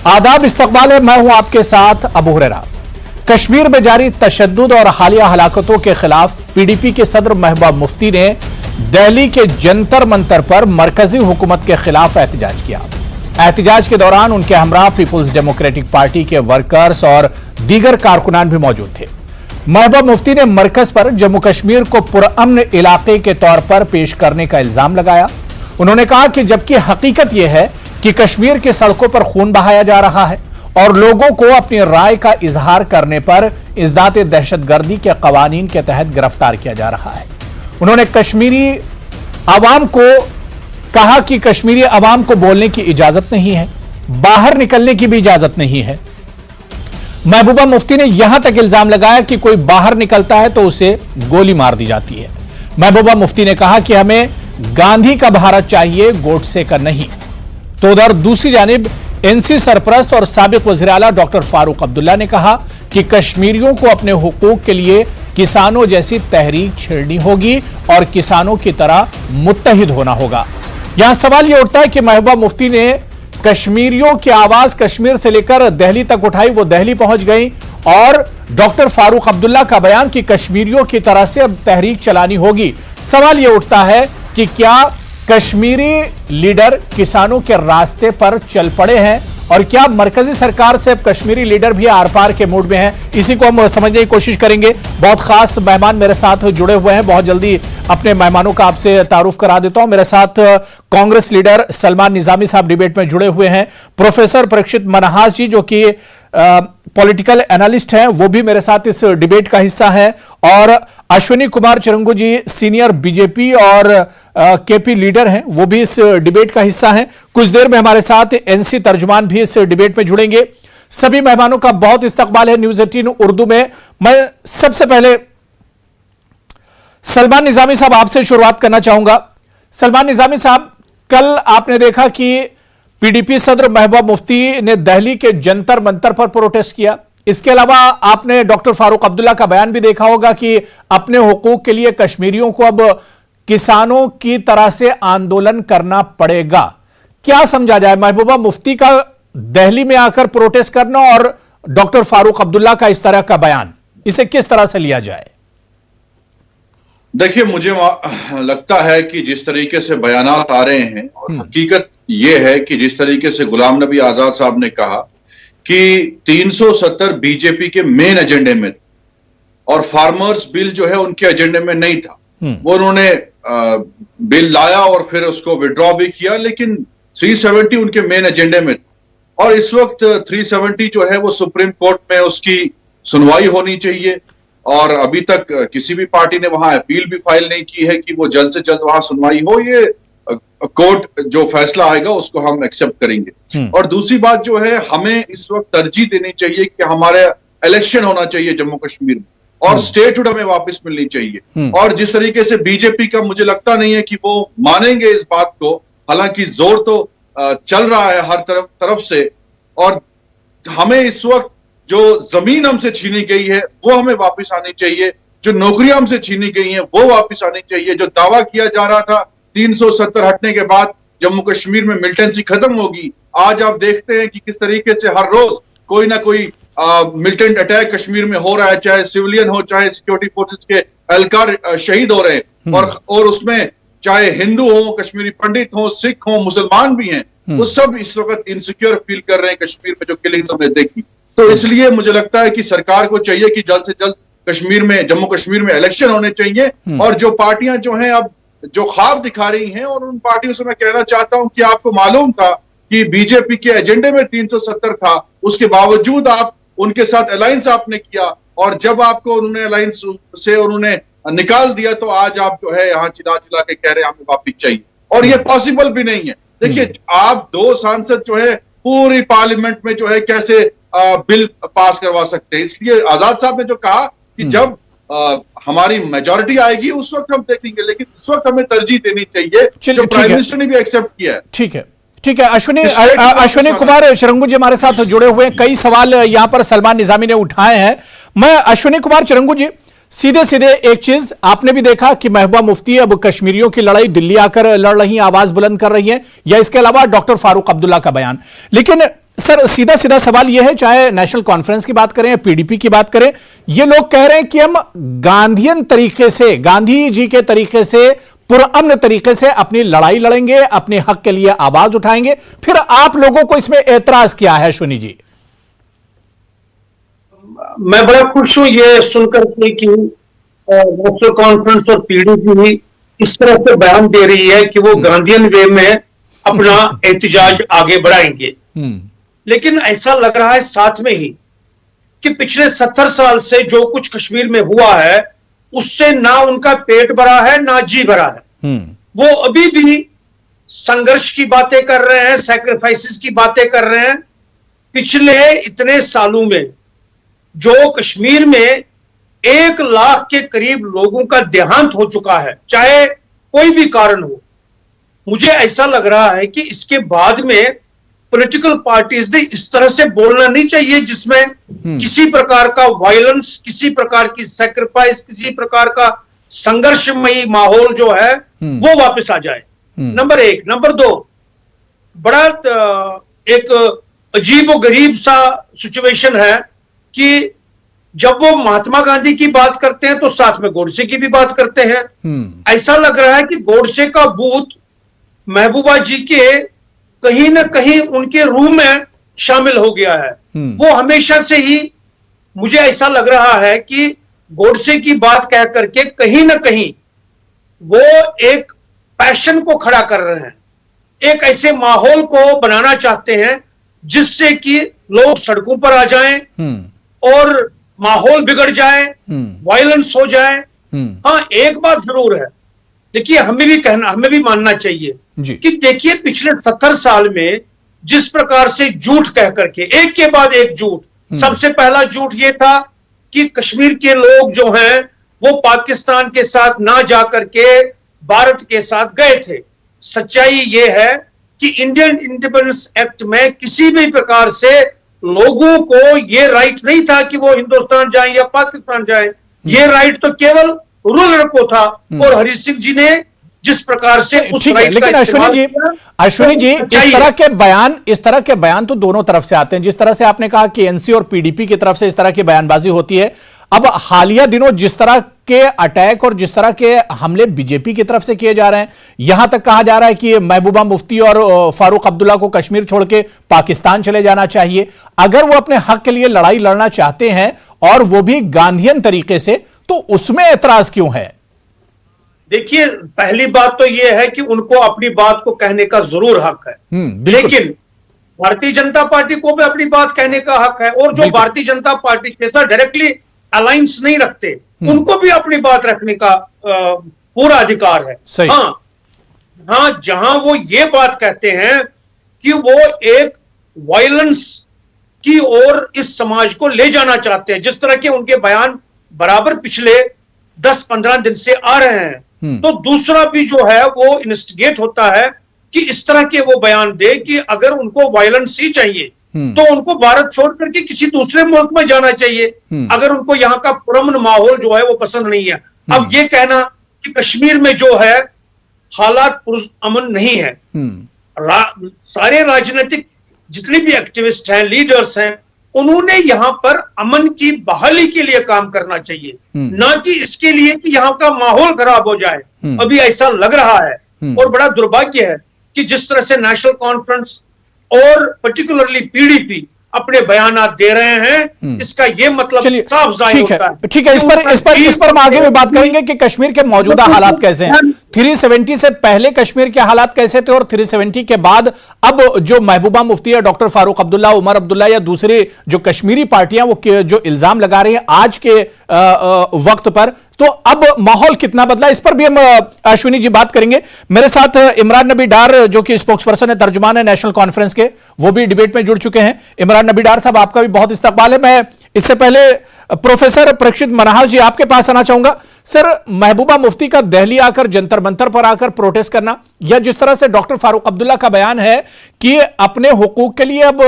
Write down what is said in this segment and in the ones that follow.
आदाब, इस्तकबाल है। मैं हूं आपके साथ अबू हुरैरा। कश्मीर में जारी तशद्दुद और हालिया हलाकतों के खिलाफ पीडीपी के सदर महबूबा मुफ्ती ने दिल्ली के जंतर मंतर पर मरकजी हुकूमत के खिलाफ एहतजाज किया। एहतजाज के दौरान उनके हमरा पीपुल्स डेमोक्रेटिक पार्टी के वर्कर्स और दीगर कारकुनान भी मौजूद थे। महबूबा मुफ्ती ने मरकज पर जम्मू कश्मीर को पुरअमन इलाके के तौर पर पेश करने का इल्जाम लगाया। उन्होंने कहा कि जबकि हकीकत यह है कि कश्मीर की सड़कों पर खून बहाया जा रहा है और लोगों को अपनी राय का इजहार करने पर इज़्दात दहशतगर्दी के कवानीन के तहत गिरफ्तार किया जा रहा है। उन्होंने कश्मीरी आवाम को कहा कि कश्मीरी आवाम को बोलने की इजाजत नहीं है, बाहर निकलने की भी इजाजत नहीं है। महबूबा मुफ्ती ने यहां तक इल्जाम लगाया कि कोई बाहर निकलता है तो उसे गोली मार दी जाती है। महबूबा मुफ्ती ने कहा कि हमें गांधी का भारत चाहिए, गोडसे का नहीं। तो उधर दूसरी जानिब एनसी सरपरस्त और साबिक वज़ीर आला डॉक्टर फारूक अब्दुल्ला ने कहा कि कश्मीरियों को अपने हुकूक के लिए किसानों जैसी तहरीक छेड़नी होगी और किसानों की तरह मुत्तहिद होना होगा। यहां सवाल यह उठता है कि महबूबा मुफ्ती ने कश्मीरियों की आवाज कश्मीर से लेकर दिल्ली तक उठाई, वो दिल्ली पहुंच गई और डॉक्टर फारूक अब्दुल्ला का बयान कि कश्मीरियों की तरह से अब तहरीक चलानी होगी। सवाल यह उठता है कि क्या कश्मीरी लीडर किसानों के रास्ते पर चल पड़े हैं और क्या मरकजी सरकार से अब कश्मीरी लीडर भी आर पार के मूड में हैं? इसी को हम समझने की कोशिश करेंगे। बहुत खास मेहमान मेरे साथ जुड़े हुए हैं। बहुत जल्दी अपने मेहमानों का आपसे तारुफ करा देता हूं। मेरे साथ कांग्रेस लीडर सलमान निजामी साहब डिबेट में जुड़े हुए हैं। प्रोफेसर परीक्षित मनहास जी जो कि पॉलिटिकल एनालिस्ट हैं, वो भी मेरे साथ इस डिबेट का हिस्सा है। और अश्विनी कुमार चिरंगू जी सीनियर बीजेपी और केपी लीडर हैं, वो भी इस डिबेट का हिस्सा हैं। कुछ देर में हमारे साथ एनसी तर्जुमान भी इस डिबेट में जुड़ेंगे। सभी मेहमानों का बहुत इस्तकबाल है न्यूज़ 18 उर्दू में। मैं सबसे पहले सलमान निजामी साहब आपसे शुरुआत करना चाहूंगा। सलमान निजामी साहब, कल आपने देखा कि पीडीपी सदर महबूबा मुफ्ती ने दिल्ली के जंतर मंतर पर प्रोटेस्ट किया। इसके अलावा आपने डॉक्टर फारूक अब्दुल्ला का बयान भी देखा होगा कि अपने हुकूक के लिए कश्मीरियों को अब किसानों की तरह से आंदोलन करना पड़ेगा। क्या समझा जाए, महबूबा मुफ्ती का दिल्ली में आकर प्रोटेस्ट करना और डॉक्टर फारूक अब्दुल्ला का इस तरह का बयान, इसे किस तरह से लिया जाए? देखिए, मुझे लगता है कि जिस तरीके से बयानात आ रहे हैं और हकीकत यह है कि जिस तरीके से गुलाम नबी आजाद साहब ने कहा कि 370 बीजेपी के मेन एजेंडे में और फार्मर्स बिल जो है उनके एजेंडे में नहीं था। वो उन्होंने बिल लाया और फिर उसको विड्रॉ भी किया, लेकिन 370 उनके मेन एजेंडे में था। और इस वक्त 370 जो है वो सुप्रीम कोर्ट में उसकी सुनवाई होनी चाहिए और अभी तक किसी भी पार्टी ने वहां अपील भी फाइल नहीं की है कि वो जल्द से जल्द वहां सुनवाई हो। ये कोर्ट जो फैसला आएगा उसको हम एक्सेप्ट करेंगे। और दूसरी बात जो है, हमें इस वक्त तरजीह देनी चाहिए कि हमारे इलेक्शन होना चाहिए जम्मू कश्मीर में और स्टेटहुड हमें वापस मिलनी चाहिए। और जिस तरीके से बीजेपी का मुझे लगता नहीं है कि वो मानेंगे इस बात को, हालांकि जोर तो चल रहा है हर तरफ से। और हमें इस वक्त जो जमीन हमसे छीनी गई है वो हमें वापस आनी चाहिए, जो नौकरियां हमसे छीनी गई हैं वो वापस आनी चाहिए। जो दावा किया जा रहा था 370 हटने के बाद जम्मू कश्मीर में मिलिटेंसी खत्म होगी, आज आप देखते हैं कि किस तरीके से हर रोज कोई ना कोई मिलिटेंट अटैक कश्मीर में हो रहा है, चाहे सिविलियन हो चाहे सिक्योरिटी फोर्सेस के एहलकार शहीद हो रहे हैं। और उसमें चाहे हिंदू हो, कश्मीरी पंडित हो, सिख हो, मुसलमान भी हैं, वो सब इस वक्त इनसिक्योर फील कर रहे हैं कश्मीर में जो किलिंग्स हमने देखी। तो इसलिए मुझे लगता है कि सरकार को चाहिए कि जल्द से जल्द कश्मीर में, जम्मू कश्मीर में इलेक्शन होने चाहिए। और जो पार्टियां जो हैं अब जो ख्वाब दिखा रही हैं, और उन पार्टियों से मैं कहना चाहता हूं कि आपको मालूम था कि बीजेपी के एजेंडे में 370 था, उसके बावजूद आप उनके साथ अलायंस आपने किया और जब आपको उन्होंने अलायंस से उन्होंने निकाल दिया तो आज आप जो है यहाँ चिल्ला चिल्ला के कह रहे हैं हमें वापस चाहिए। और ये पॉसिबल भी नहीं है। देखिए, आप 2 सांसद जो है पूरी पार्लियामेंट में जो है कैसे बिल पास करवा सकते हैं। इसलिए आजाद साहब ने जो कहा कि जब हमारी मेजॉरिटी आएगी उस वक्त हम देखेंगे, लेकिन इस वक्त हमें तरजीह देनी चाहिए जो प्राइम मिनिस्टर ने भी एक्सेप्ट किया है। ठीक है, ठीक है। अश्विनी कुमार चिरंगू जी हमारे साथ जुड़े हुए हैं। कई सवाल यहां पर सलमान निजामी ने उठाए हैं। मैं अश्विनी कुमार चिरंगू जी, सीधे सीधे एक चीज आपने भी देखा कि महबूबा मुफ्ती अब कश्मीरियों की लड़ाई दिल्ली आकर लड़ रही, आवाज बुलंद कर रही है, या इसके अलावा डॉक्टर फारूक अब्दुल्ला का बयान। लेकिन सर सीधा सीधा सवाल यह है, चाहे नेशनल कॉन्फ्रेंस की बात करें या पीडीपी की बात करें, ये लोग कह रहे हैं कि हम गांधीयन तरीके से, गांधी जी के तरीके से, पुरअमन तरीके से अपनी लड़ाई लड़ेंगे, अपने हक के लिए आवाज उठाएंगे। फिर आप लोगों को इसमें एतराज क्या है अश्विनी जी? मैं बड़ा खुश हूं ये सुनकर कि नेशनल कॉन्फ्रेंस और पीडीपी इस तरह से बयान दे रही है कि वो गांधीयन वे में अपना एहतजाज आगे बढ़ाएंगे। लेकिन ऐसा लग रहा है साथ में ही कि पिछले 70 साल से जो कुछ कश्मीर में हुआ है उससे ना उनका पेट भरा है ना जी भरा है। वो अभी भी संघर्ष की बातें कर रहे हैं, सैक्रिफाइसेस की बातें कर रहे हैं। पिछले इतने सालों में जो कश्मीर में 1 लाख के करीब लोगों का देहांत हो चुका है, चाहे कोई भी कारण हो, मुझे ऐसा लग रहा है कि इसके बाद में पॉलिटिकल पार्टीज ने इस तरह से बोलना नहीं चाहिए जिसमें किसी प्रकार का वायलेंस, किसी प्रकार की सैक्रिफाइस, किसी प्रकार का संघर्षमयी माहौल जो है वो वापस आ जाए। नंबर 1। नंबर 2, बड़ा एक अजीब और गरीब सा सिचुएशन है कि जब वो महात्मा गांधी की बात करते हैं तो साथ में गोडसे की भी बात करते हैं। ऐसा लग रहा है कि गोडसे का बूथ महबूबा जी के कहीं ना कहीं उनके रूम में शामिल हो गया है। वो हमेशा से ही, मुझे ऐसा लग रहा है कि गोडसे की बात कह करके कहीं ना कहीं वो एक पैशन को खड़ा कर रहे हैं, एक ऐसे माहौल को बनाना चाहते हैं जिससे कि लोग सड़कों पर आ जाएं और माहौल बिगड़ जाए, वायलेंस हो जाए। हाँ, एक बात जरूर है, देखिए हमें भी मानना चाहिए कि देखिए पिछले 70 साल में जिस प्रकार से झूठ कह करके एक के बाद एक झूठ, सबसे पहला झूठ ये था कि कश्मीर के लोग जो हैं वो पाकिस्तान के साथ ना जा करके भारत के साथ गए थे। सच्चाई ये है कि इंडियन इंडिपेंडेंस एक्ट में किसी भी प्रकार से लोगों को ये राइट नहीं था कि वो हिंदुस्तान जाएं या पाकिस्तान जाएं। ये राइट तो केवल रूलर को था और हरि सिंह जी ने जिस प्रकार से उस राइट का इस्तेमाल किया। अश्विनी जी, इस तरह के बयान तो दोनों तरफ से आते हैं। जिस तरह से आपने कहा कि एनसी और पीडीपी की तरफ से इस तरह की बयानबाजी होती है, अब हालिया दिनों जिस तरह के अटैक और जिस तरह के हमले बीजेपी की तरफ से किए जा रहे हैं, यहां तक कहा जा रहा है कि महबूबा मुफ्ती और फारूक अब्दुल्ला को कश्मीर छोड़ के पाकिस्तान चले जाना चाहिए। अगर वो अपने हक के लिए लड़ाई लड़ना चाहते हैं और वो भी गांधीयन तरीके से, तो उसमें ऐतराज क्यों है? देखिए, पहली बात तो यह है कि उनको अपनी बात को कहने का जरूर हक है, लेकिन भारतीय जनता पार्टी को भी अपनी बात कहने का हक है। और जो भारतीय जनता पार्टी के साथ डायरेक्टली अलायंस नहीं रखते, उनको भी अपनी बात रखने का पूरा अधिकार है। हाँ, जहां वो ये बात कहते हैं कि वो एक वायलेंस की ओर इस समाज को ले जाना चाहते हैं, जिस तरह के उनके बयान बराबर पिछले 10-15 दिन से आ रहे हैं, तो दूसरा भी जो है वो इन्वेस्टिगेट होता है कि इस तरह के वो बयान दे कि अगर उनको वायलेंस ही चाहिए तो उनको भारत छोड़ करके किसी दूसरे मुल्क में जाना चाहिए, अगर उनको यहाँ का पुरअमन माहौल जो है वो पसंद नहीं है। अब ये कहना कि कश्मीर में जो है हालात पुरअमन नहीं है, सारे राजनीतिक जितने भी एक्टिविस्ट हैं, लीडर्स हैं, उन्होंने यहां पर अमन की बहाली के लिए काम करना चाहिए, ना कि इसके लिए कि यहां का माहौल खराब हो जाए। अभी ऐसा लग रहा है और बड़ा दुर्भाग्य है कि जिस तरह से नेशनल कॉन्फ्रेंस और पर्टिकुलरली पीडीपी अपने बयानात दे रहे हैं, इसका यह मतलब साफ जाहिर होता है। ठीक है, इस पर हम आगे भी बात करेंगे कि कश्मीर के मौजूदा हालात कैसे हैं। 370 से पहले कश्मीर के हालात कैसे थे और 370 के बाद अब जो महबूबा मुफ्ती है, डॉक्टर फारूक अब्दुल्ला, उमर अब्दुल्ला या दूसरी जो कश्मीरी पार्टियां वो जो इल्जाम लगा रही हैं आज के वक्त पर, तो अब माहौल कितना बदला, इस पर भी हम अश्विनी जी बात करेंगे। मेरे साथ इमरान नबी डार जो कि स्पोक्सपर्सन है, तर्जुमान है नेशनल कॉन्फ्रेंस के, वो भी डिबेट में जुड़ चुके हैं। इमरान नबी डार साहब, आपका भी बहुत इस्तकबाल है। मैं इससे पहले प्रोफेसर परीक्षित मनहास जी आपके पास आना चाहूंगा। सर, महबूबा मुफ्ती का दिल्ली आकर जंतर मंतर पर आकर प्रोटेस्ट करना, या जिस तरह से डॉक्टर फारूक अब्दुल्ला का बयान है कि अपने हुकूक के लिए अब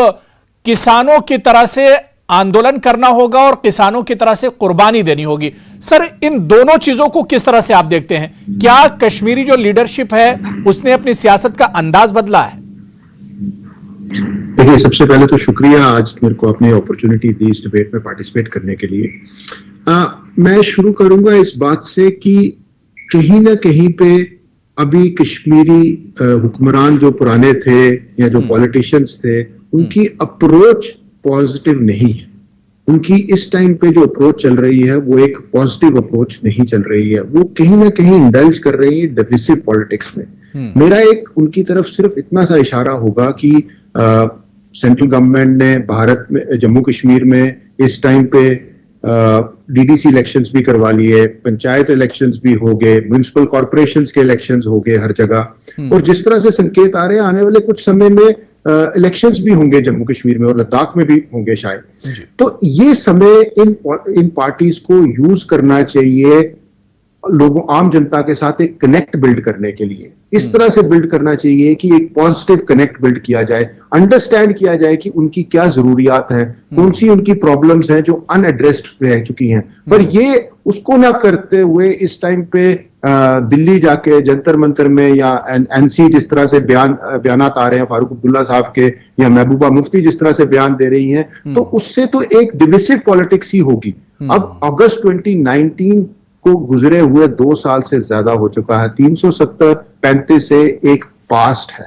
किसानों की तरह से आंदोलन करना होगा और किसानों की तरह से कुर्बानी देनी होगी, सर इन दोनों चीजों को किस तरह से आप देखते हैं? क्या कश्मीरी जो लीडरशिप है उसने अपनी सियासत का अंदाज बदला है? देखिए, सबसे पहले तो शुक्रिया आज मेरे को अपनी अपॉर्चुनिटी दी इस डिबेट में पार्टिसिपेट करने के लिए। मैं शुरू करूंगा इस बात से कि कहीं ना कहीं पे अभी कश्मीरी हुक्मरान जो पुराने थे या जो पॉलिटिशियंस थे, उनकी अप्रोच पॉजिटिव नहीं है। उनकी इस टाइम पे जो अप्रोच चल रही है वो एक पॉजिटिव अप्रोच नहीं चल रही है। वो कहीं ना कहीं इंडल्ज कर रही है डिविसिव पॉलिटिक्स में। मेरा एक उनकी तरफ सिर्फ इतना सा इशारा होगा कि सेंट्रल गवर्नमेंट ने भारत में जम्मू कश्मीर में इस टाइम पे डीडीसी इलेक्शंस भी करवा लिए, पंचायत इलेक्शंस भी हो गए, म्युनिसिपल कॉर्पोरेशंस के इलेक्शंस हो गए हर जगह। और जिस तरह से संकेत आ रहे हैं आने वाले कुछ समय में इलेक्शंस भी होंगे जम्मू कश्मीर में और लद्दाख में भी होंगे शायद। तो ये समय इन पार्टीज को यूज करना चाहिए लोगों, आम जनता के साथ एक कनेक्ट बिल्ड करने के लिए। इस तरह से बिल्ड करना चाहिए कि एक पॉजिटिव कनेक्ट बिल्ड किया जाए, अंडरस्टैंड किया जाए कि उनकी क्या जरूरियात हैं, कौन सी उनकी प्रॉब्लम्स हैं जो अनएड्रेस्ड रह चुकी हैं। पर ये उसको ना करते हुए इस टाइम पे दिल्ली जाके जंतर मंतर में या एनसी जिस तरह से बयानात आ रहे हैं फारूक अब्दुल्ला साहब के, या महबूबा मुफ्ती जिस तरह से बयान दे रही हैं, तो उससे तो एक डिविसिव पॉलिटिक्स ही होगी। अब अगस्त 2019 को गुजरे हुए 2 साल से ज्यादा हो चुका है। 370-35 से एक पास्ट है,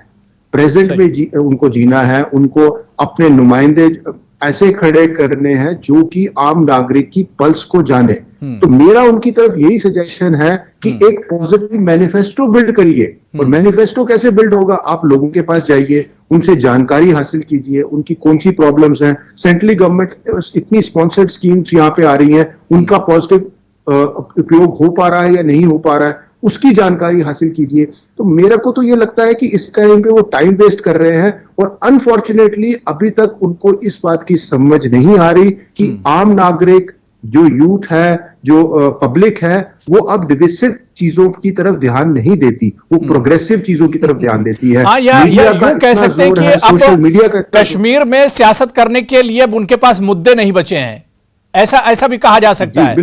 प्रेजेंट में उनको जीना है। उनको अपने नुमाइंदे ऐसे खड़े करने हैं जो कि आम नागरिक की पल्स को जाने। तो मेरा उनकी तरफ यही सजेशन है कि एक पॉजिटिव मैनिफेस्टो बिल्ड करिए। और मैनिफेस्टो कैसे बिल्ड होगा? आप लोगों के पास जाइए, उनसे जानकारी हासिल कीजिए, उनकी कौन सी प्रॉब्लम्स हैं। सेंट्रली गवर्नमेंट इतनी स्पॉन्सर्ड स्कीम्स यहाँ पे आ रही हैं, उनका पॉजिटिव उपयोग हो पा रहा है या नहीं हो पा रहा है, उसकी जानकारी हासिल कीजिए। तो मेरे को तो ये लगता है कि इस टाइम पे वो टाइम वेस्ट कर रहे हैं और अनफॉर्चुनेटली अभी तक उनको इस बात की समझ नहीं आ रही कि आम नागरिक, जो यूथ है, जो पब्लिक है, वो अब डिविसिव चीजों की तरफ ध्यान नहीं देती, वो प्रोग्रेसिव चीजों की तरफ ध्यान देती है। या यूं कह सकते हैं कि अब मीडिया का कश्मीर में सियासत करने के लिए अब उनके पास मुद्दे नहीं बचे हैं, ऐसा भी कहा जा सकता है।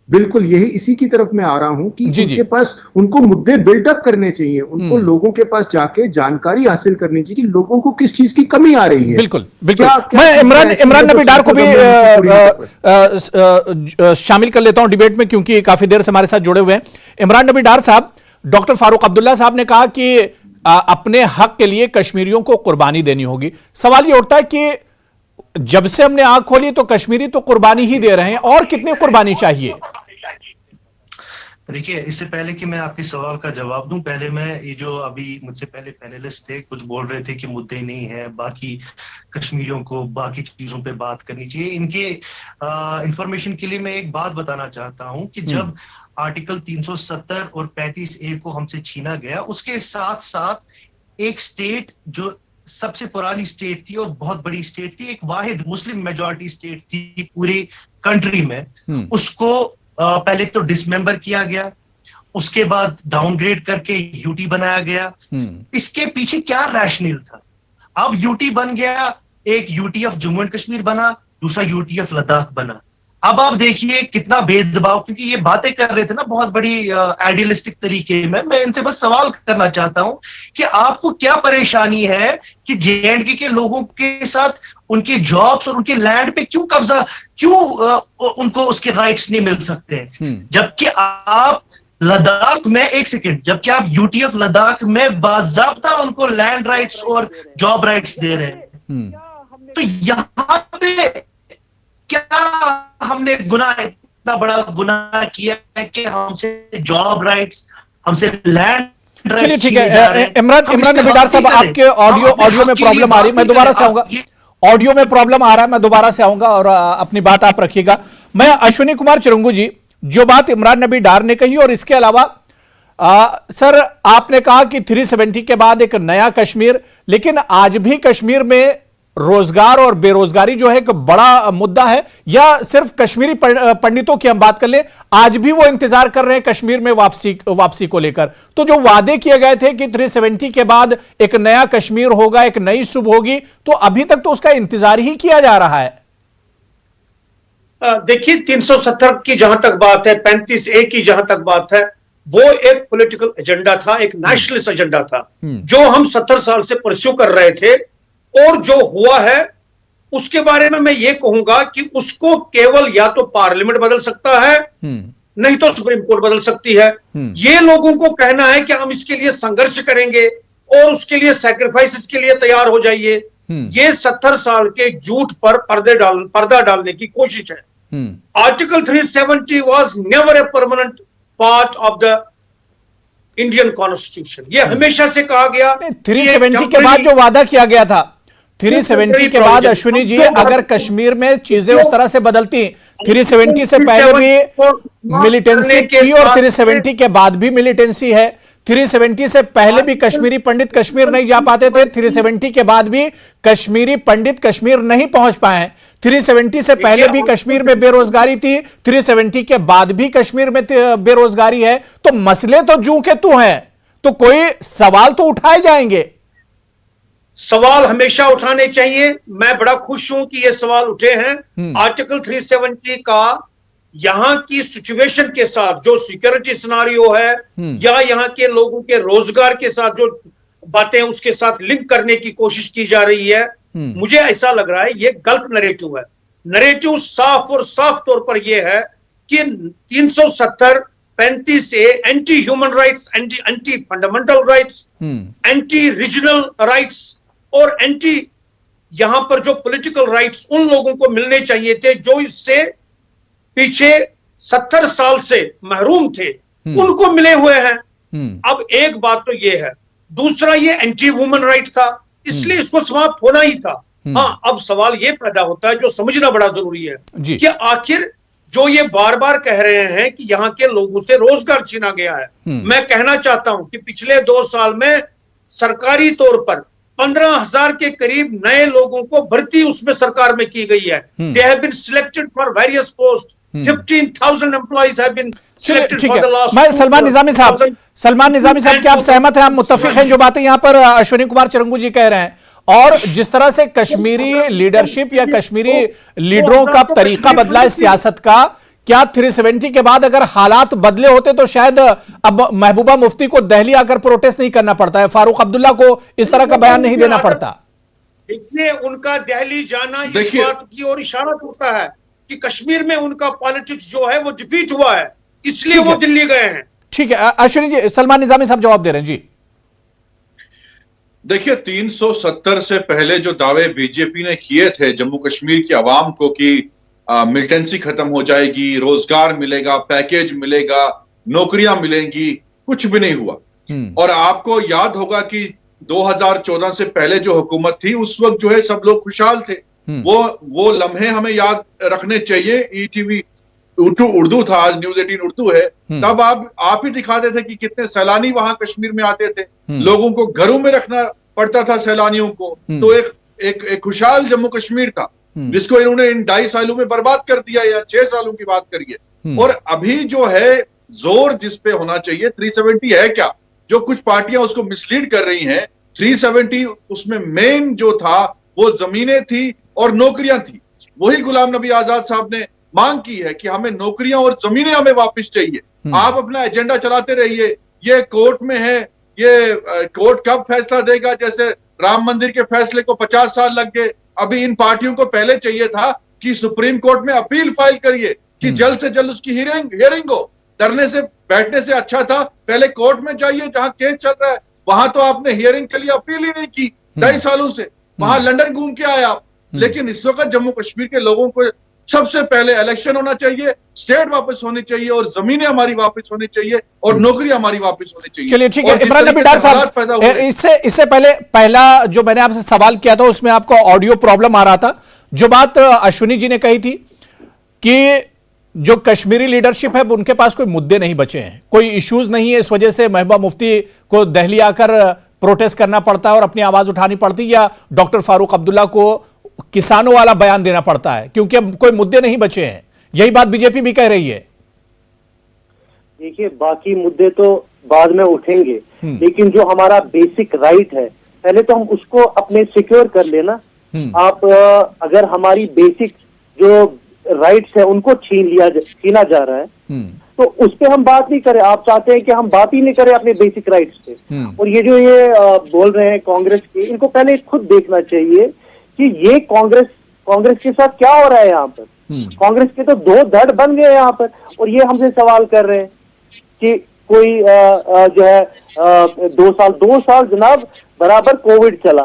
बिल्कुल यही इसी की तरफ मैं आ रहा हूं कि उनके पास उनको मुद्दे बिल्डअप करने चाहिए। उनको लोगों के पास जाके जानकारी हासिल करनी चाहिए कि लोगों को किस चीज की कमी आ रही है। बिल्कुल मैं इमरान नबी डार को भी शामिल कर लेता हूं डिबेट में, क्योंकि काफी देर से हमारे साथ जुड़े हुए हैं। इमरान नबी डार साहब, डॉक्टर फारूक अब्दुल्ला साहब ने कहा कि अपने हक के लिए कश्मीरियों को कुर्बानी देनी होगी। सवाल ये उठता है कि जब से हमने आंख खोली तो कश्मीरी तो कुर्बानी ही दे रहे हैं, और कितनी कुर्बानी चाहिए? देखिए, इससे पहले कि मैं आपके सवाल का जवाब दूं, पहले मैं ये जो अभी मुझसे पहले पैनलिस्ट थे कुछ बोल रहे थे कि मुद्दे नहीं है, बाकी कश्मीरियों को बाकी चीजों पे बात करनी चाहिए। इनके इंफॉर्मेशन के लिए मैं एक बात बताना चाहता हूं कि जब आर्टिकल 370 और 35A को हमसे छीना गया, उसके साथ साथ एक स्टेट जो सबसे पुरानी स्टेट थी और बहुत बड़ी स्टेट थी, एक वाहिद मुस्लिम मेजॉरिटी स्टेट थी पूरी कंट्री में, उसको पहले तो डिसमेंबर किया गया, उसके बाद डाउनग्रेड करके यूटी बनाया गया। इसके पीछे क्या रैशनल था? अब यूटी बन गया, एक UT of Jammu and Kashmir बना, दूसरा यूटी ऑफ लद्दाख बना। अब आप देखिए कितना भेदभाव, क्योंकि ये बातें कर रहे थे ना बहुत बड़ी आइडियलिस्टिक तरीके में। मैं इनसे बस सवाल करना चाहता हूं कि आपको क्या परेशानी है कि जेएंडके के लोगों के साथ उनके जॉब्स और उनके लैंड पे क्यों कब्जा, क्यों उनको उसके राइट्स नहीं मिल सकते, जबकि आप लद्दाख में, एक सेकेंड, जबकि आप यूटी ऑफ लद्दाख में बाज़ाब्ता उनको लैंड राइट्स और जॉब राइट्स दे रहे हैं। तो यहां पे क्या हमने इतना बड़ा गुनाह किया है कि हमसे जॉब राइट्स, हमसे लैंड राइट्स? चलिए ठीक है, इमरान नबी डार साहब, आपके ऑडियो में प्रॉब्लम आ रही है, मैं दोबारा से आऊंगा। ऑडियो में प्रॉब्लम आ रहा है, मैं दोबारा से आऊंगा और अपनी बात आप रखिएगा। मैं अश्विनी कुमार चिरंगू जी, जो बात इमरान नबी डार ने कही और इसके अलावा सर आपने कहा कि 370 के बाद एक नया कश्मीर, लेकिन आज भी कश्मीर में रोजगार और बेरोजगारी जो है एक बड़ा मुद्दा है, या सिर्फ कश्मीरी पंडितों की हम बात कर लें, आज भी वो इंतजार कर रहे हैं कश्मीर में वापसी को लेकर। तो जो वादे किए गए थे कि 370 के बाद एक नया कश्मीर होगा, एक नई सुबह होगी, तो अभी तक तो उसका इंतजार ही किया जा रहा है। देखिए, 370 की जहां तक बात है, 35A की जहां तक बात है, वो एक पॉलिटिकल एजेंडा था, एक नेशनलिस्ट एजेंडा था, जो हम 70 साल से परस्यू कर रहे थे। और जो हुआ है उसके बारे में मैं ये कहूंगा कि उसको केवल या तो पार्लियामेंट बदल सकता है, नहीं तो सुप्रीम कोर्ट बदल सकती है। ये लोगों को कहना है कि हम इसके लिए संघर्ष करेंगे और उसके लिए सैक्रिफाइसेस के लिए तैयार हो जाइए, ये 70 साल के झूठ पर पर्दा डालने की कोशिश है। Article 370 was never a permanent part of the Indian constitution. ये हमेशा से कहा गया। 370 के बाद जो वादा किया गया था, 370 के बाद अश्विनी जी अगर कश्मीर में चीजें उस तरह से बदलती, 370 से पहले भी मिलिटेंसी थी और 370 के बाद भी मिलिटेंसी है। 370 से पहले भी कश्मीरी पंडित कश्मीर नहीं जा पाते थे, 370 के बाद भी कश्मीरी पंडित कश्मीर नहीं पहुंच पाए। 370 से पहले भी कश्मीर में बेरोजगारी थी, 370 के बाद भी कश्मीर में बेरोजगारी है। तो मसले तो जू के तू हैं, तो कोई सवाल तो उठाए जाएंगे। सवाल हमेशा उठाने चाहिए। मैं बड़ा खुश हूं कि ये सवाल उठे हैं। आर्टिकल 370 का यहां की सिचुएशन के साथ जो सिक्योरिटी सिनारियो है या यहां के लोगों के रोजगार के साथ जो बातें उसके साथ लिंक करने की कोशिश की जा रही है, मुझे ऐसा लग रहा है ये गलत नैरेटिव है। नैरेटिव साफ और साफ तौर पर यह है कि 370 35 से anti human rights, anti fundamental rights, anti regional rights और एंटी यहां पर जो पॉलिटिकल राइट्स उन लोगों को मिलने चाहिए थे जो इससे पीछे 70 साल से महरूम थे, उनको मिले हुए हैं। अब एक बात तो ये है, दूसरा ये एंटी वुमन राइट था, इसलिए इसको समाप्त होना ही था। हाँ, अब सवाल ये पैदा होता है जो समझना बड़ा जरूरी है कि आखिर जो ये बार बार कह रहे हैं कि यहां के लोगों से रोजगार छीना गया है। मैं कहना चाहता हूं कि पिछले 2 साल में सरकारी तौर पर 15,000 के करीब नए लोगों को भर्ती उसमें सरकार में की गई है। They have been selected for various post. 15,000 employees have been selected for the last. मैं सलमान निजामी साहब, क्या आप सहमत हैं, आप मुत्तफिक हैं जो बातें यहां पर अश्विनी कुमार चिरंगू जी कह रहे हैं? और जिस तरह से कश्मीरी लीडरशिप या कश्मीरी लीडरों का तरीका बदला है सियासत का, क्या 370 के बाद अगर हालात बदले होते तो शायद अब महबूबा मुफ्ती को दिल्ली आकर प्रोटेस्ट नहीं करना पड़ता है, फारूक अब्दुल्ला को इस तरह का बयान नहीं देना पड़ता? इसलिए उनका दिल्ली जाना इस बात की ओर इशारा करता है कि कश्मीर में उनका पॉलिटिक्स जो है वो डिफीट हुआ है, इसलिए वो दिल्ली गए हैं। ठीक है अश्विनी जी, सलमान निजामी साहब जवाब दे रहे हैं जी। देखिए, 370 से पहले जो दावे बीजेपी ने किए थे जम्मू कश्मीर की आवाम को कि मिलिटेंसी खत्म हो जाएगी, रोजगार मिलेगा, पैकेज मिलेगा, नौकरियां मिलेंगी, कुछ भी नहीं हुआ। और आपको याद होगा कि 2014 से पहले जो हुकूमत थी उस वक्त जो है सब लोग खुशहाल थे। वो लम्हे हमें याद रखने चाहिए। ईटीवी उर्दू था, आज न्यूज 18 उर्दू है। तब आप ही दिखाते थे कि कितने सैलानी वहां कश्मीर में आते थे, लोगों को घरों में रखना पड़ता था सैलानियों को। तो एक खुशहाल जम्मू कश्मीर था जिसको इन्होंने इन 2.5 सालों में बर्बाद कर दिया, या 6 सालों की बात करिए। और अभी जो है जोर जिस पे होना चाहिए, 370 है क्या, जो कुछ पार्टियां उसको मिसलीड कर रही हैं। 370 उसमें मेन जो था वो जमीनें थी और नौकरियां थी। वही गुलाम नबी आजाद साहब ने मांग की है कि हमें नौकरियां और जमीनें हमें वापस चाहिए। आप अपना एजेंडा चलाते रहिए, ये कोर्ट में है, ये कोर्ट कब फैसला देगा। जैसे राम मंदिर के फैसले को 50 साल लग गए, अभी इन पार्टियों को पहले चाहिए था कि सुप्रीम कोर्ट में अपील फाइल करिए कि जल्द से जल्द उसकी हियरिंग हो। डरने से बैठने से अच्छा था पहले कोर्ट में जाइए जहां केस चल रहा है। वहां तो आपने हियरिंग के लिए अपील ही नहीं की 2.5 सालों से, वहां लंदन घूम के आए आप। लेकिन इस वक्त जम्मू कश्मीर के लोगों को सबसे पहले इलेक्शन होना चाहिए, स्टेट वापस होनी चाहिए और जमीनें हमारी वापस होनी चाहिए और नौकरी हमारी वापस होनी चाहिए। चलिए ठीक है इमरान नबी डार साहब, इससे पहले पहला जो मैंने आपसे सवाल किया था उसमें आपको ऑडियो प्रॉब्लम आ रहा था। जो बात अश्विनी जी ने कही थी कि जो कश्मीरी लीडरशिप है उनके पास कोई मुद्दे नहीं बचे हैं, कोई इश्यूज नहीं है, इस वजह से महबूबा मुफ्ती को दिल्ली आकर प्रोटेस्ट करना पड़ता है और अपनी आवाज उठानी पड़ती है, या डॉक्टर फारूक अब्दुल्ला को किसानों वाला बयान देना पड़ता है क्योंकि अब कोई मुद्दे नहीं बचे हैं। यही बात बीजेपी भी कह रही है। देखिए, बाकी मुद्दे तो बाद में उठेंगे, लेकिन जो हमारा बेसिक राइट है पहले तो हम उसको अपने सिक्योर कर लेना। आप अगर हमारी बेसिक जो राइट्स है उनको छीना जा रहा है, तो उस पे हम बात नहीं करें। आप चाहते हैं कि हम बात ही नहीं करें अपने बेसिक राइट्स पे। और ये जो ये बोल रहे हैं कांग्रेस के, इनको पहले खुद देखना चाहिए कि ये कांग्रेस के साथ क्या हो रहा है यहाँ पर। कांग्रेस के तो दो धड़ बन गए यहाँ पर, और ये हमसे सवाल कर रहे हैं कि कोई जो है 2 साल जनाब बराबर कोविड चला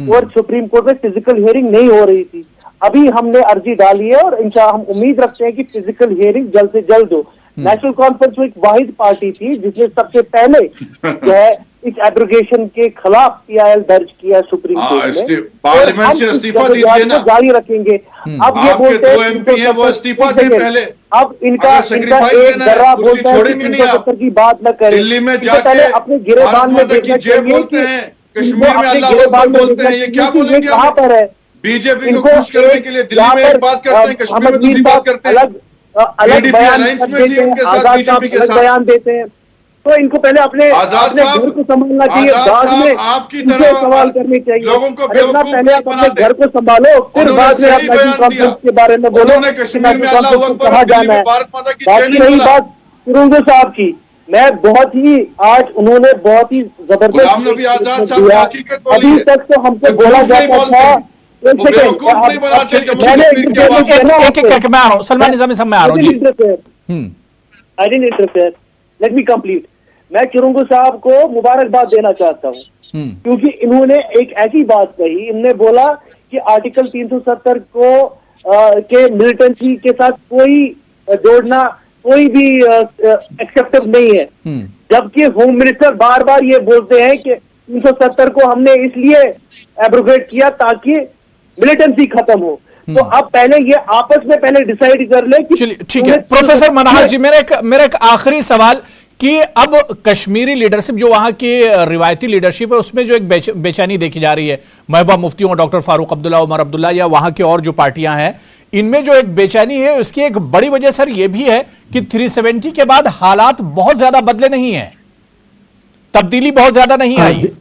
और सुप्रीम कोर्ट में फिजिकल हियरिंग नहीं हो रही थी। अभी हमने अर्जी डाली है और इंशाअल्लाह हम उम्मीद रखते हैं कि फिजिकल हियरिंग जल्द से जल्द हो। नेशनल कॉन्फ्रेंस में एक वाहिद पार्टी थी जिसने सबसे पहले जो है इस एब्रोगेशन के खिलाफ PIL दर्ज किया सुप्रीम कोर्ट में। पार्लियामेंट से इस्तीफा दीजिए ना, जारी रखेंगे। अब ये बोलते हैं वो इस्तीफा दें पहले। अब इनका एक दर्रा बोलता है कि 370 की बात न करें, दिल्ली में पहले अपने गिरेबान में देखना चाहिए बोलते हैं, कश्मीर में अल्लाह अकबर बोलते हैं, ये क्या बोलेंगे? कहाँ पर है बीजेपी को खुश करने के लिए दिल्ली में एक बात करते हैं, कश्मीर में दूसरी बात करते हैं, अलग बयान देते हैं, बयान देते हैं। तो इनको पहले अपने घर को संभालना चाहिए, बाद में आपकी तरह सवाल करने चाहिए। लोगों को पहले आप अपने घर को संभालो, फिर बाद में आप नेशनल कॉन्फ्रेंस के बारे में बोलो, कश्मीर में अल्लाह अकबर कहा जाना है। भारत माता की बाकी रही बात तिरंगे साहब की, मैं बहुत ही आज उन्होंने बहुत ही गुलाम नबी आजाद साहब की हकीकत बोली अभी है। तक तो हमको बोला जाता था। सलमान निजामी साहब मैं आ रहा हूं जी। I didn't interfere, let me complete. मैं चिरुंगू साहब को मुबारकबाद देना चाहता हूं क्योंकि इन्होंने एक ऐसी बात कही, इन्होंने बोला कि आर्टिकल 370 को के मिलिटेंसी के साथ कोई जोड़ना कोई भी एक्सेप्टेबल नहीं है, जबकि होम मिनिस्टर बार बार ये बोलते हैं कि 370 को हमने इसलिए एब्रोगेट किया ताकि मिलिटेंसी खत्म हो। तो अब पहले ये आपस में पहले डिसाइड कर ले कि ठीक है। प्रोफेसर मनहास जी, मेरा एक आखिरी सवाल कि अब कश्मीरी लीडरशिप जो वहां की रिवायती लीडरशिप है उसमें जो एक बेचैनी देखी जा रही है, महबूबा मुफ्ती और डॉक्टर फारूक अब्दुल्ला, उमर अब्दुल्ला या वहां की और जो पार्टियां हैं, इनमें जो एक बेचैनी है उसकी एक बड़ी वजह सर ये भी है कि 370 के बाद हालात बहुत ज्यादा बदले नहीं है, तब्दीली बहुत ज्यादा नहीं आई।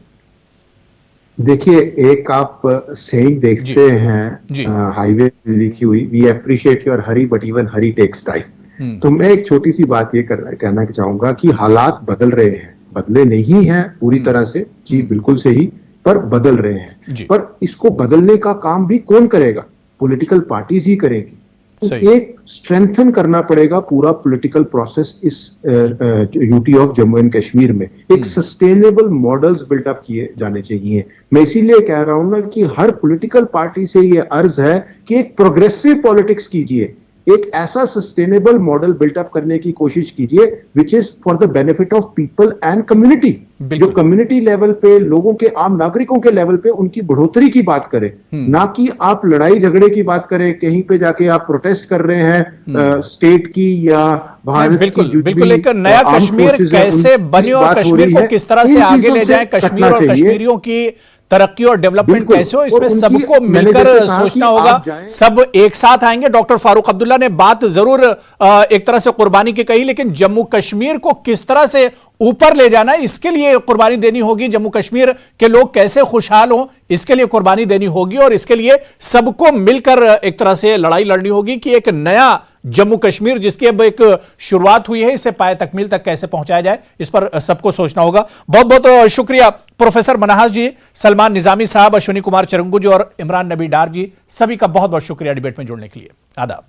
देखिए, एक आप सेइंग देखते हैं हाईवे लिखी हुई, we appreciate your hurry but even hurry takes time. तो मैं एक छोटी सी बात ये कहना चाहूंगा कि हालात बदल रहे हैं, बदले नहीं हैं पूरी तरह से, जी बिल्कुल सही, पर बदल रहे हैं। पर इसको बदलने का काम भी कौन करेगा? पॉलिटिकल पार्टीज ही करेगी। तो एक स्ट्रेंथन करना पड़ेगा पूरा पॉलिटिकल प्रोसेस इस UT of Jammu and Kashmir में। एक सस्टेनेबल मॉडल्स बिल्टअप किए जाने चाहिए। मैं इसीलिए कह रहा हूं ना कि हर पॉलिटिकल पार्टी से ये अर्ज है कि एक प्रोग्रेसिव पॉलिटिक्स कीजिए, एक ऐसा सस्टेनेबल मॉडल बिल्टअप करने की कोशिश कीजिए which is for the benefit of people and community. जो कम्युनिटी लेवल पे, लोगों के, आम नागरिकों के लेवल पे उनकी बढ़ोतरी की बात करें, ना कि आप लड़ाई झगड़े की बात करें। कहीं पे जाके आप प्रोटेस्ट कर रहे हैं स्टेट की या भारत की, बिल्कुल एक नया कश्मीर कैसे बने और कश्मीर को किस तरह से आगे ले जाए, कश्मीर और कश्मीरियों की तरक्की और डेवलपमेंट कैसे हो, इसमें सबको मिलकर सोचना होगा। सब एक साथ आएंगे। डॉक्टर फारूक अब्दुल्ला ने बात जरूर एक तरह से कुर्बानी की कही, लेकिन जम्मू कश्मीर को किस तरह से ऊपर ले जाना है इसके लिए कुर्बानी देनी होगी। जम्मू कश्मीर के लोग कैसे खुशहाल हो इसके लिए कुर्बानी देनी होगी, और इसके लिए सबको मिलकर एक तरह से लड़ाई लड़नी होगी कि एक नया जम्मू कश्मीर जिसकी अब एक शुरुआत हुई है, इसे पाए तकमील तक कैसे पहुंचाया जाए, इस पर सबको सोचना होगा। बहुत बहुत शुक्रिया प्रोफेसर मनहास जी, सलमान निजामी साहब, अश्विनी कुमार चिरुंगू जी और इमरान नबी डार जी, सभी का बहुत बहुत शुक्रिया डिबेट में जुड़ने के लिए। आदाब।